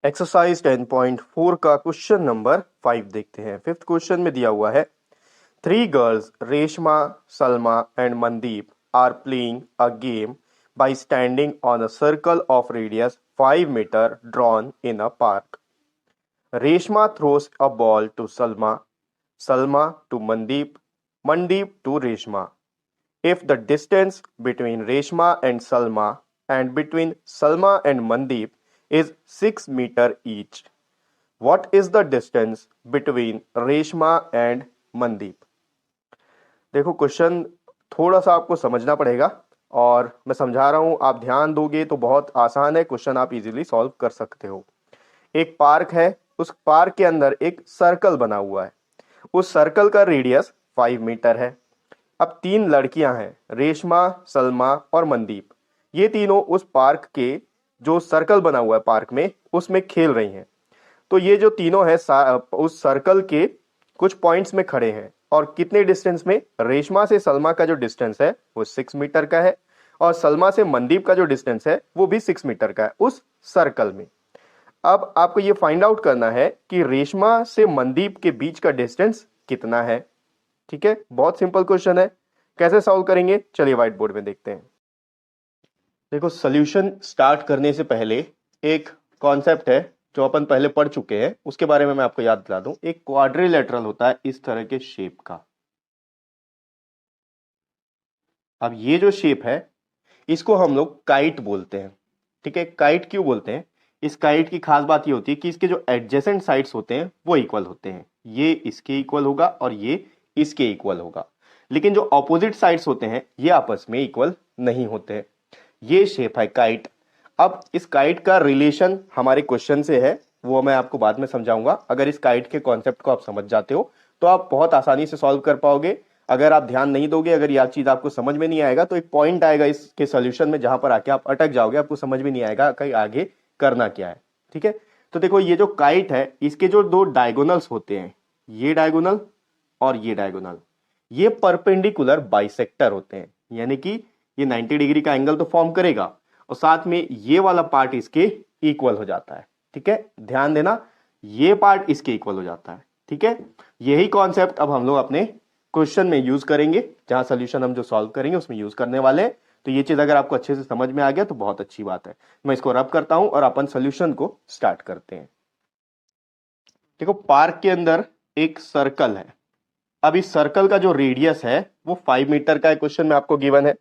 Exercise 10.4 का question number 5 देखते हैं। फिफ्थ क्वेश्चन में दिया हुआ है, 3 girls Reshma, Salma and Mandeep are playing a game by standing on a circle of radius 5 meter drawn in a park. Reshma throws a ball to Salma, Salma to Mandeep, Mandeep to Reshma. If the distance between Reshma and Salma and between Salma and Mandeep is 6 meter each, what is the distance between Reshma and Mandeep? देखो question थोड़ा सा आपको समझना पड़ेगा और मैं समझा रहा हूं, आप ध्यान दोगे तो बहुत आसान है, क्वेश्चन आप इजीली सॉल्व कर सकते हो। एक पार्क है, उस पार्क के अंदर एक सर्कल बना हुआ है, उस सर्कल का रेडियस 5 मीटर है। अब 3 लड़कियां हैं, रेशमा, सलमा और मनदीप। ये तीनों उस पार्क के जो सर्कल बना हुआ है पार्क में, उसमें खेल रही हैं। तो ये जो तीनों हैं उस सर्कल के कुछ पॉइंट्स में खड़े हैं और कितने डिस्टेंस में? रेशमा से सलमा का जो डिस्टेंस है वो 6 मीटर का है और सलमा से मनदीप का जो डिस्टेंस है वो भी 6 मीटर का है उस सर्कल में। अब आपको ये फाइंड आउट करना है कि रेशमा से मनदीप के बीच का डिस्टेंस कितना है। ठीक है, बहुत सिंपल क्वेश्चन है। कैसे सॉल्व करेंगे, चलिए व्हाइट बोर्ड में देखते हैं। देखो, सॉल्यूशन स्टार्ट करने से पहले एक कॉन्सेप्ट है जो अपन पहले पढ़ चुके हैं, उसके बारे में मैं आपको याद दिला दूं। एक क्वाड्रिलेटरल होता है इस तरह के शेप का। अब ये जो शेप है इसको हम लोग काइट बोलते हैं। ठीक है, काइट क्यों बोलते हैं? इस काइट की खास बात ये होती है कि इसके जो एडजेसेंट साइड्स होते हैं वो इक्वल होते हैं। ये इसके इक्वल होगा और ये इसके इक्वल होगा, लेकिन जो ऑपोजिट साइड्स होते हैं ये आपस में इक्वल नहीं होते हैं। ये शेप है काइट। अब इस काइट का रिलेशन हमारे क्वेश्चन से है, वो मैं आपको बाद में समझाऊंगा। अगर इस काइट के कॉन्सेप्ट को आप समझ जाते हो तो आप बहुत आसानी से सॉल्व कर पाओगे। अगर आप ध्यान नहीं दोगे, अगर यह चीज आपको समझ में नहीं आएगा, तो एक पॉइंट आएगा इसके सॉल्यूशन में जहां पर आके आप अटक जाओगे, आपको समझ में नहीं आएगा कहीं आगे करना क्या है। ठीक है, तो देखो ये जो काइट है इसके जो दो डायगोनल्स होते हैं, ये डायगोनल और ये डायगोनल, ये परपेंडिकुलर बाइसेक्टर होते हैं, यानी कि ये 90 डिग्री का एंगल तो फॉर्म करेगा और साथ में ये वाला पार्ट इसके इक्वल हो जाता है। ठीक है, ध्यान देना, ये पार्ट इसके इक्वल हो जाता है। ठीक है, यही कॉन्सेप्ट अब हम लोग अपने क्वेश्चन में यूज करेंगे, जहां सॉल्यूशन हम जो सॉल्व करेंगे उसमें यूज करने वाले हैं। तो ये चीज अगर आपको अच्छे से समझ में आ गया तो बहुत अच्छी बात है। मैं इसको रब करता हूं और अपन सॉल्यूशन को स्टार्ट करते हैं। देखो, पार्क के अंदर एक सर्कल है। अब इस सर्कल का जो रेडियस है वो 5 मीटर का है, क्वेश्चन में आपको गिवन है।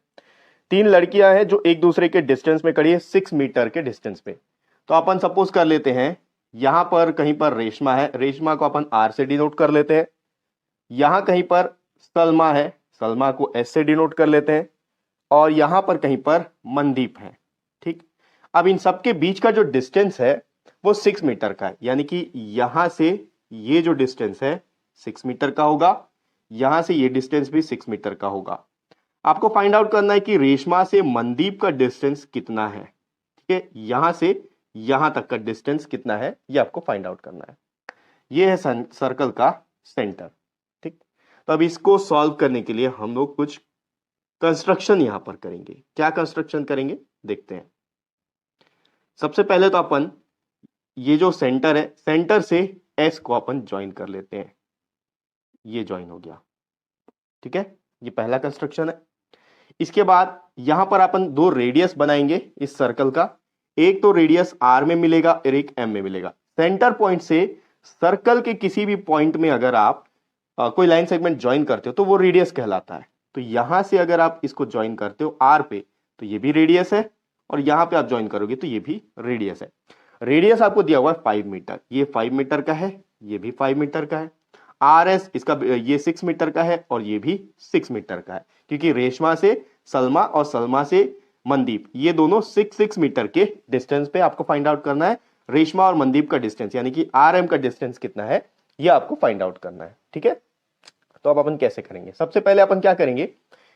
3 लड़कियां हैं जो एक दूसरे के डिस्टेंस में खड़ी है, 6 मीटर के डिस्टेंस पे। तो अपन सपोज कर लेते हैं यहां पर कहीं पर रेशमा है, रेशमा को अपन आर से डिनोट कर लेते हैं। यहां कहीं पर सलमा है, सलमा को एस से डिनोट कर लेते हैं और यहां पर कहीं पर मनदीप है। ठीक, अब इन सबके बीच का जो डिस्टेंस है वो 6 मीटर का है, यानी कि यहां से ये जो डिस्टेंस है 6 मीटर का होगा, यहां से ये डिस्टेंस भी 6 मीटर का होगा। आपको फाइंड आउट करना है कि रेशमा से मनदीप का डिस्टेंस कितना है। ठीक है, यहां से यहां तक का डिस्टेंस कितना है ये आपको फाइंड आउट करना है। ये है सर्कल का सेंटर। ठीक, तो अब इसको सॉल्व करने के लिए हम लोग कुछ कंस्ट्रक्शन यहां पर करेंगे। क्या कंस्ट्रक्शन करेंगे देखते हैं। सबसे पहले तो अपन ये जो सेंटर है, सेंटर से एस को अपन ज्वाइन कर लेते हैं। ये ज्वाइन हो गया। ठीक है, ये पहला कंस्ट्रक्शन है। इसके बाद यहां पर अपन 2 रेडियस बनाएंगे इस सर्कल का। एक तो रेडियस आर में मिलेगा और एक एम में मिलेगा। सेंटर पॉइंट से सर्कल के किसी भी पॉइंट में अगर आप कोई लाइन सेगमेंट ज्वाइन करते हो तो वो रेडियस कहलाता है। तो यहां से अगर आप इसको ज्वाइन करते हो आर पे तो ये भी रेडियस है और यहां पे आप ज्वाइन करोगे तो ये भी रेडियस है। रेडियस आपको दिया हुआ है 5 मीटर, ये 5 मीटर का है, ये भी 5 मीटर का है। आर एस इसका ये 6 मीटर का है और ये भी 6 मीटर का है, क्योंकि रेशमा से सलमा और सलमा से मनदीप ये दोनों 6 मीटर के डिस्टेंस पे आपको फाइंड आउट करना है। रेशमा और मनदीप का डिस्टेंस यानी कि आर एम का डिस्टेंस कितना है ये आपको फाइंड आउट करना है। ठीक है, तो अब अपन कैसे करेंगे? सबसे पहले अपन क्या करेंगे,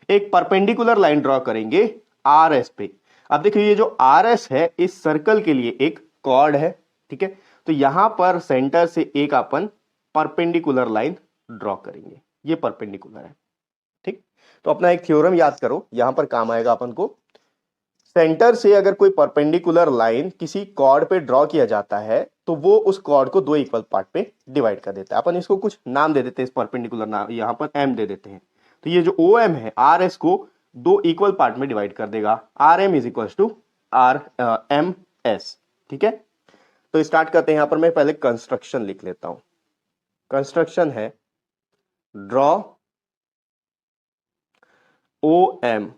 एक परपेंडिकुलर लाइन ड्रॉ करेंगे आर एस पे। अब देखिए ये जो आर एस है इस सर्कल के लिए एक कॉर्ड है। ठीक है, तो यहां पर सेंटर से एक अपन परपेंडिकुलर लाइन ड्रॉ करेंगे, ये परपेंडिकुलर है। ठीक, तो अपना एक थ्योरम याद करो, यहां पर काम आएगा अपन को। सेंटर से अगर कोई परपेंडिकुलर लाइन किसी कॉर्ड पे ड्रॉ किया जाता है तो वो उस कॉर्ड को दो इक्वल पार्ट पे डिवाइड कर देता है। अपन इसको कुछ नाम दे देते हैं, इस परपेंडिकुलर नाम यहां पर एम दे देते हैं। तो ये जो ओ एम है आर एस को दो इक्वल पार्ट में डिवाइड कर देगा। R M is equal to R M S. ठीक है, तो स्टार्ट करते हैं। यहां पर मैं पहले कंस्ट्रक्शन लिख लेता हूं। कंस्ट्रक्शन है draw O M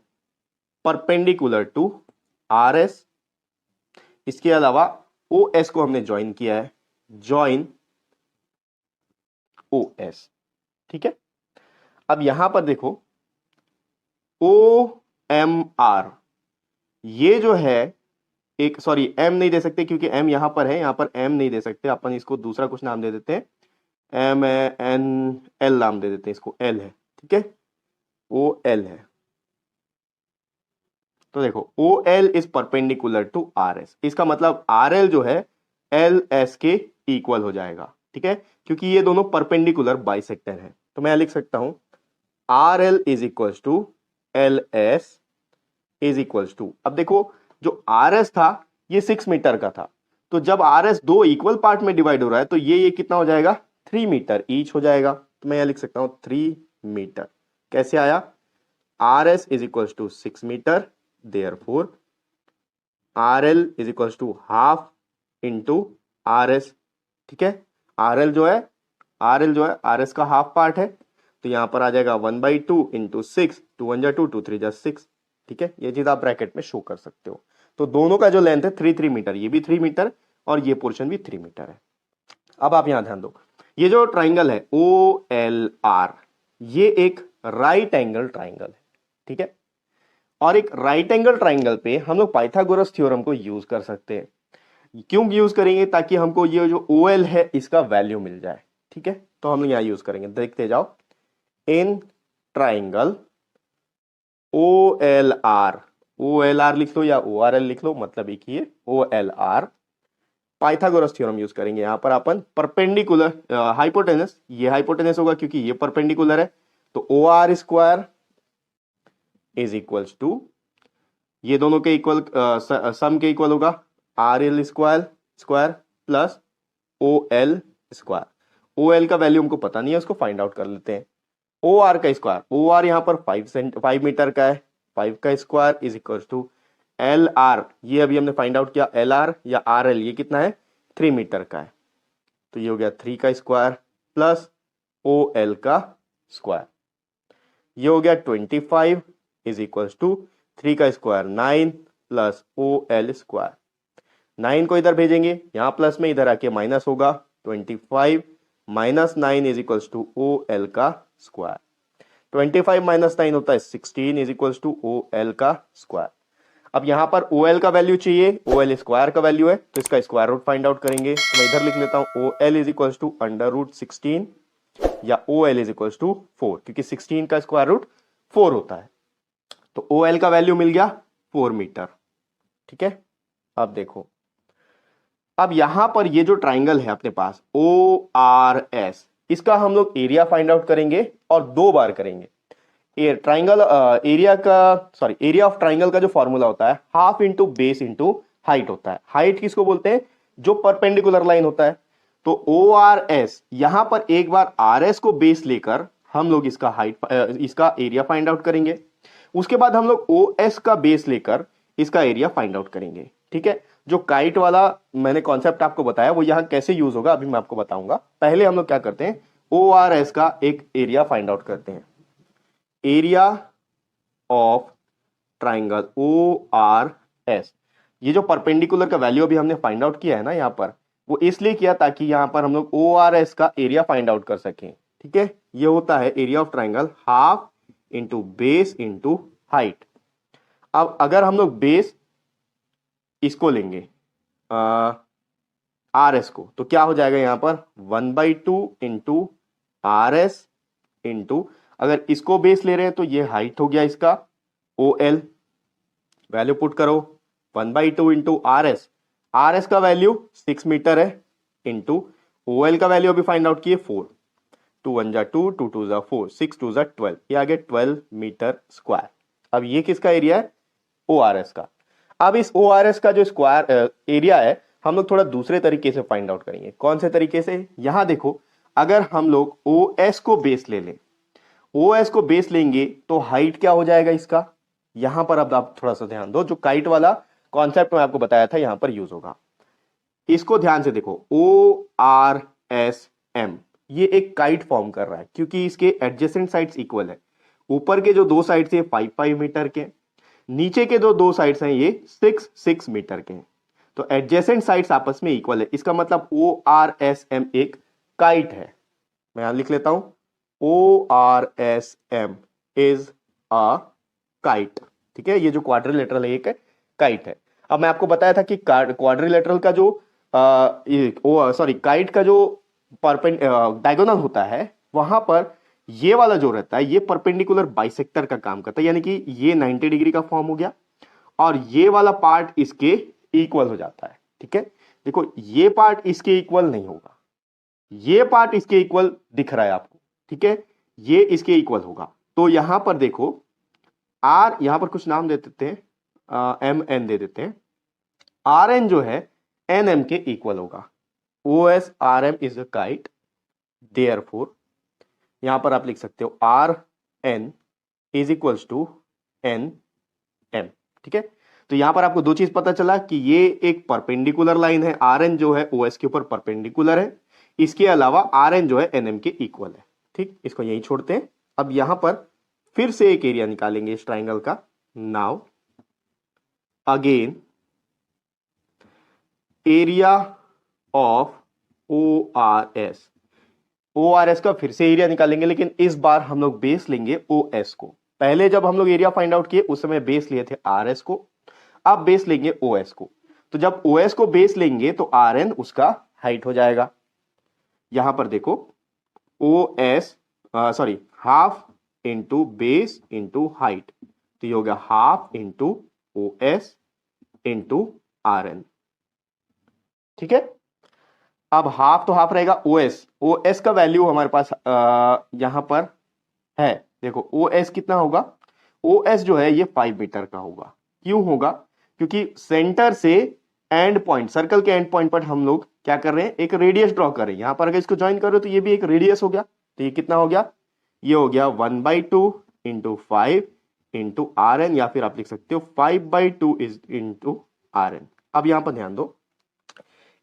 perpendicular to R S. इसके अलावा ओ एस को हमने ज्वाइन किया है, ज्वाइन ओ एस। ठीक है, अब यहां पर देखो ओ एम आर, ये जो है एक, सॉरी एम नहीं दे सकते क्योंकि एम यहां पर है, यहां पर एम नहीं दे सकते, अपन इसको दूसरा कुछ नाम दे देते हैं, एम एन एल नाम दे देते हैं इसको, एल है। ठीक है, ओ एल है। तो देखो O L is perpendicular to R S, इसका मतलब आर एल जो है एल एस के इक्वल हो जाएगा। ठीक है, क्योंकि ये दोनों परपेंडिकुलर बाइसेक्टर हैं। तो मैं लिख सकता हूं R L is equal to L S is equal to, अब देखो जो आर एस था ये 6 मीटर का था, तो जब आर एस दो इक्वल पार्ट में डिवाइड हो रहा है तो ये कितना हो जाएगा, 3 मीटर ईच हो जाएगा। तो मैं यह लिख सकता हूं 3 मीटर। कैसे आया, R S is equal to 6 metre, therefore R L is equal to half into R S. ठीक है, आर एल जो है आर एस का हाफ पार्ट है, तो यहां पर आ जाएगा 1/2 इंटू 6, 2 1 जा 2, 2 3 जा 6। ठीक है, ये चीज आप ब्रैकेट में शो कर सकते हो। तो दोनों का जो लेंथ है 3 मीटर, ये भी 3 मीटर और ये पोर्शन भी 3 मीटर है। अब आप यहां ध्यान दो, ये जो ट्राइंगल है ओ एल आर, ये एक राइट एंगल ट्राइंगल है। ठीक है, और एक राइट एंगल ट्राइंगल पे हम लोग पाइथागोरस थ्योरम को यूज कर सकते हैं। क्यों यूज करेंगे, ताकि हमको ये जो ओ एल है इसका वैल्यू मिल जाए। ठीक है, तो हम लोग यहां यूज करेंगे, देखते जाओ। In triangle O L R लिख लो या ओ आर एल लिख लो, मतलब एक ही है, O L R. Pythagoras theorem use करेंगे। यहां पर अपन परपेंडिकुलर हाइपोटेनस, ये हाइपोटेनस होगा क्योंकि ये परपेंडिकुलर है, तो O R square is equals to, ये दोनों के इक्वल सम के इक्वल होगा, R L square plus O L square. O L का वैल्यू हमको पता नहीं है, उसको फाइंड आउट कर लेते हैं। ओ आर का स्क्वायर, ओ आर यहां पर 5 मीटर का है, 5 का square is equal to L R, ये अभी हमने फाइंड आउट किया, एल आर या आर एल ये कितना है, 3 मीटर का है, तो ये हो गया 3 का स्क्वायर प्लस ओ एल का स्क्वायर, ये हो गया 25 इज इक्वल टू 3 का स्क्वायर 9 प्लस ओ एल स्क्वायर। 9 को इधर भेजेंगे, यहां प्लस में, इधर आके माइनस होगा, 25 minus 9 is equal to O L का स्क्वायर। 25 माइनस 9 होता है 16 is equal to O L का स्क्वायर। अब यहां पर ओ एल का वैल्यू चाहिए, ओ एल स्क्वायर का वैल्यू है, तो इसका स्क्वायर रूट फाइंड आउट करेंगे। तो मैं इधर लिख लेता हूं O L is equal to under root 16 या O L is equal to 4, क्योंकि 16 का स्क्वायर रूट 4 होता है। तो ओ एल का वैल्यू मिल गया 4 मीटर। ठीक है, अब देखो, अब यहां पर ये जो ट्राइंगल है अपने पास ओ आर एस, इसका हम लोग एरिया फाइंड आउट करेंगे और 2 बार करेंगे। ट्राइंगल एरिया का, सॉरी एरिया ऑफ ट्राइंगल का जो फॉर्मूला होता है half into base into height होता है। हाइट किसको बोलते हैं, जो परपेंडिकुलर लाइन होता है। तो ओ आर एस, यहां पर एक बार आर एस को बेस लेकर हम लोग इसका हाइट इसका एरिया फाइंड आउट करेंगे। उसके बाद हम लोग ओ एस का बेस लेकर इसका एरिया फाइंड आउट करेंगे। ठीक है, जो काइट वाला मैंने कॉन्सेप्ट आपको बताया वो यहां कैसे यूज होगा अभी मैं आपको बताऊंगा। पहले हम लोग क्या करते हैं, ओ आर एस का एक एरिया फाइंड आउट करते हैं। Area of triangle O R S, ये जो परपेंडिकुलर का वैल्यू अभी हमने फाइंड आउट किया है ना यहां पर, वो इसलिए किया ताकि यहां पर हम लोग ओ आर एस का एरिया फाइंड आउट कर सकें। ठीक है, ये होता है area of triangle half into base into height. अब अगर हम लोग बेस इसको लेंगे आर एस को, तो क्या हो जाएगा यहां पर 1/2 इंटू आर एस इंटू, अगर इसको बेस ले रहे हैं तो ये हाइट हो गया इसका ओ एल, वैल्यू पुट करो 1/2 इंटू आर एस का वैल्यू 6 मीटर है, इंटू ओ एल का वैल्यू अभी फाइंड आउट किए 4, 2 1 जा 2, 2 2 जा 4, 6 2 जा 12, ये आ गया 12 मीटर स्क्वायर। अब ये किसका एरिया है, ओ आर एस का। अब इस ORS का जो स्क्वायर एरिया है हम लोग थोड़ा दूसरे तरीके से फाइंड आउट करेंगे। कौन से तरीके से? यहां देखो, अगर हम लोग OS को बेस ले लें, OS को बेस लेंगे तो हाइट क्या हो जाएगा इसका? यहां पर अब आप थोड़ा सा ध्यान दो, जो काइट वाला कॉन्सेप्ट मैं आपको बताया था यहां पर यूज होगा। इसको ध्यान से देखो, ORSM ये एक काइट फॉर्म कर रहा है क्योंकि इसके एडजेसेंट साइड्स इक्वल है। ऊपर के जो दो साइड्स है 5-5 मीटर के, नीचे के जो दो साइड्स हैं ये 6-6 मीटर के हैं। तो एडजेसेंट साइड्स आपस में इक्वल है, इसका मतलब ORSM एक काइट है। मैं यहां लिख लेता हूं, ORSM इज अ काइट। ठीक है, ये जो क्वाड्रिलेटरल है एक काइट है। अब मैं आपको बताया था कि क्वाड्रिलेटरल का जो काइट का जो डायगोनल होता है वहां पर ये वाला जो रहता है ये परपेंडिकुलर बाइसेक्टर का काम करता है, यानी कि ये 90 डिग्री का फॉर्म हो गया और ये वाला पार्ट इसके इक्वल हो जाता है। ठीक है, देखो ये पार्ट इसके इक्वल नहीं होगा, ये पार्ट इसके इक्वल दिख रहा है आपको। ठीक है, ये इसके इक्वल होगा। तो यहां पर देखो आर, यहां पर कुछ नाम दे देते हैं, MN दे देते हैं। RN जो है NM के इक्वल होगा। OSRM is a kite, therefore यहां पर आप लिख सकते हो RN is equals to NM। ठीक है, तो यहां पर आपको दो चीज पता चला कि ये एक परपेंडिकुलर लाइन है, RN जो है OS के ऊपर परपेंडिकुलर है, इसके अलावा RN जो है NM के इक्वल है। ठीक, इसको यही छोड़ते हैं। अब यहां पर फिर से एक एरिया निकालेंगे इस ट्राइंगल का। Now again area of ORS का फिर से एरिया निकालेंगे, लेकिन इस बार हम लोग बेस लेंगे OS को। पहले जब हम लोग एरिया फाइंड आउट किए उस समय बेस लिए थे RS को, अब बेस लेंगे OS को। तो जब OS को बेस लेंगे तो RN उसका हाइट हो जाएगा। यहां पर देखो half into base into height, तो ये हो गया half into OS into RN। ठीक है, अब हाफ तो हाफ रहेगा, OS का वैल्यू हमारे पास यहां पर है। देखो OS कितना होगा, OS जो है ये 5 मीटर का होगा। क्यों होगा? क्योंकि सेंटर से एंड पॉइंट, सर्कल के एंड पॉइंट पर हम लोग क्या कर रहे हैं, एक रेडियस ड्रॉ कर रहे हैं। यहां पर अगर इसको ज्वाइन कर रहे हो तो ये भी एक रेडियस हो गया। तो ये कितना हो गया, ये हो गया 1/2 इंटू 5 इंटू RN, या फिर आप लिख सकते हो 5/2 इज इंटू RN। अब यहां पर ध्यान दो,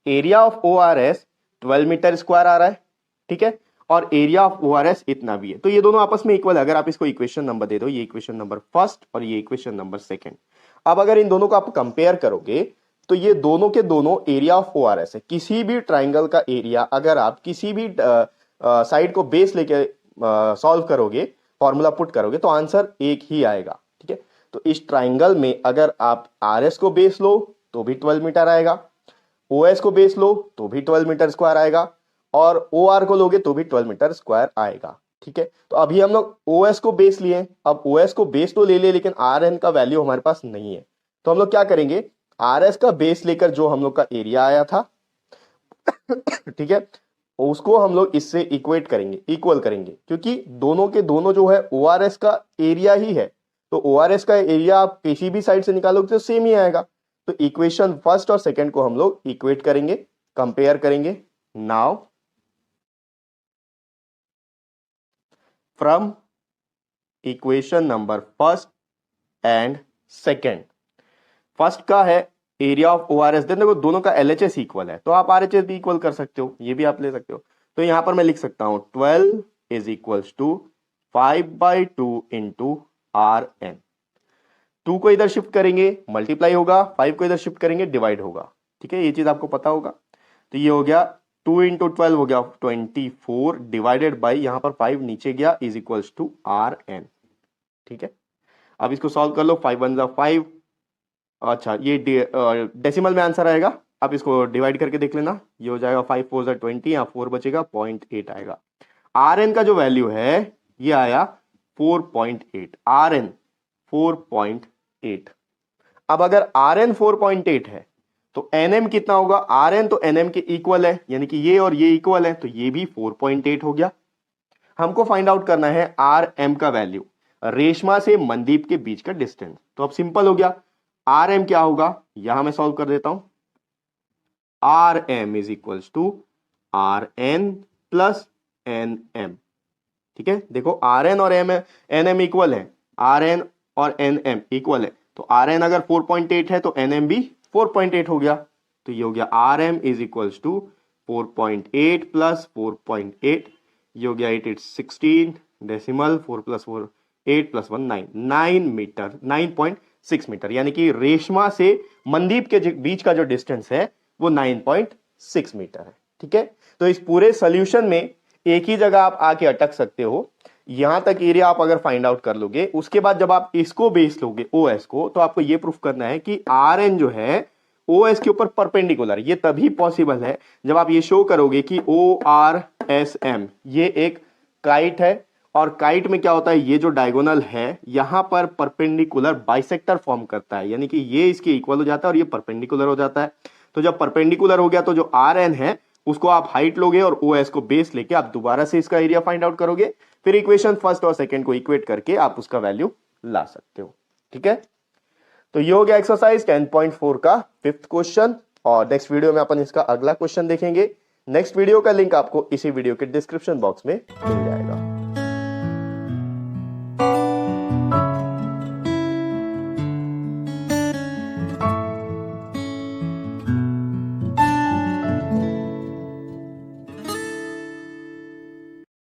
area of ORS 12 metre square आ रहा है। ठीक है, और एरिया ऑफ ORS इतना भी है, तो ये दोनों आपस में इक्वल है। अगर आप इसको इक्वेशन नंबर दे दो, ये इक्वेशन नंबर फर्स्ट और ये इक्वेशन नंबर सेकंड। अब अगर इन दोनों को आप कंपेयर करोगे तो ये दोनों के दोनों एरिया ऑफ ORS है। किसी भी ट्राइंगल का एरिया अगर आप किसी भी साइड को बेस लेके सॉल्व करोगे, फॉर्मूला पुट करोगे, तो आंसर एक ही आएगा। ठीक है, तो इस ट्राइंगल में अगर आप RS को बेस लो तो भी 12 मीटर आएगा, OS को बेस लो तो भी 12 मीटर स्क्वायर आएगा, और OR को लोगे तो भी 12 मीटर स्क्वायर आएगा। ठीक है, तो अभी हम लोग OS को बेस लिए, अब OS को बेस तो ले लिए लेकिन RN का वैल्यू हमारे पास नहीं है। तो हम लोग क्या करेंगे, RS का बेस लेकर जो हम लोग का एरिया आया था ठीक है, उसको हम लोग इससे इक्वेट करेंगे, इक्वल करेंगे, क्योंकि दोनों के दोनों जो है ORS का एरिया ही है। तो ORS का एरिया आप किसी भी साइड से निकालोगे तो सेम ही आएगा। तो इक्वेशन फर्स्ट और सेकंड को हम लोग इक्वेट करेंगे, कंपेयर करेंगे। Now from equation number first and second, first का है एरिया ऑफ ORS, देखो दोनों का LHS इक्वल है, तो आप RHS भी इक्वल कर सकते हो, ये भी आप ले सकते हो। तो यहां पर मैं लिख सकता हूं 12 is equals to 5/2 into RN। 2 को इधर शिफ्ट करेंगे मल्टीप्लाई होगा, 5 को इधर शिफ्ट करेंगे डिवाइड होगा। ठीक है, ये चीज आपको पता होगा। तो ये हो गया 2 इंटू 12 हो गया 24 डिवाइडेड बाई, यहां पर 5 नीचे गया, इज इक्वल्स टू RN। ठीक है, अब इसको सॉल्व कर लो, 5 1 5, अच्छा ये डेसिमल में आंसर आएगा। अब इसको डिवाइड करके देख लेना, ये हो जाएगा 5 4 20, यहाँ 4 बचेगा, 0.8 आएगा। RN का जो वैल्यू है ये आया 4.8, RN 4.8। अब अगर RN 4.8 है तो NM कितना होगा, RN तो NM के इक्वल है, यानी कि ये और ये इक्वल है, तो ये भी 4.8 हो गया। हमको फाइंड आउट करना है RM का वैल्यू, रेशमा से मनदीप के बीच का डिस्टेंस। तो अब सिंपल हो गया, आर एम क्या होगा, यहां मैं सॉल्व कर देता हूं। R M is equals to R N plus N M. ठीक है, देखो आर एन और एम एन एम इक्वल है, आर एन और एन एम इक्वल है, तो आर एन अगर 4.8 है तो एन एम भी 4.8 हो गया। तो ये हो गया R M is equals to 4.8 plus 4.8, ये हो गया 8 8 16 decimal 4 plus 4 8 plus 1 9 9 metre 9.6 metre, यानी कि रेशमा से मनदीप के बीच का जो डिस्टेंस है वो 9.6 मीटर है। ठीक है, तो इस पूरे सोल्यूशन में एक ही जगह आप आके अटक सकते हो, यहां तक एरिया आप अगर फाइंड आउट कर लोगे, उसके बाद जब आप इसको बेस लोगे ओ एस को, तो आपको ये प्रूफ करना है कि आर एन जो है ओ एस के ऊपर परपेंडिकुलर। ये तभी पॉसिबल है जब आप ये शो करोगे कि ओ आर एस एम ये एक काइट है, और काइट में क्या होता है, ये जो डायगोनल है यहां पर परपेंडिकुलर बाइसेक्टर फॉर्म करता है, यानी कि ये इसके इक्वल हो जाता है और ये परपेंडिकुलर हो जाता है। तो जब परपेंडिकुलर हो गया तो जो आर एन है उसको आप हाइट लोगे और ओ एस को बेस लेके आप दोबारा से इसका एरिया फाइंड आउट करोगे, फिर इक्वेशन फर्स्ट और सेकंड को इक्वेट करके आप उसका वैल्यू ला सकते हो। ठीक है, तो ये हो गया एक्सरसाइज 10.4 का 5th क्वेश्चन, और नेक्स्ट वीडियो में अपन इसका अगला क्वेश्चन देखेंगे। नेक्स्ट वीडियो का लिंक आपको इसी वीडियो के डिस्क्रिप्शन बॉक्स में मिल जाएगा।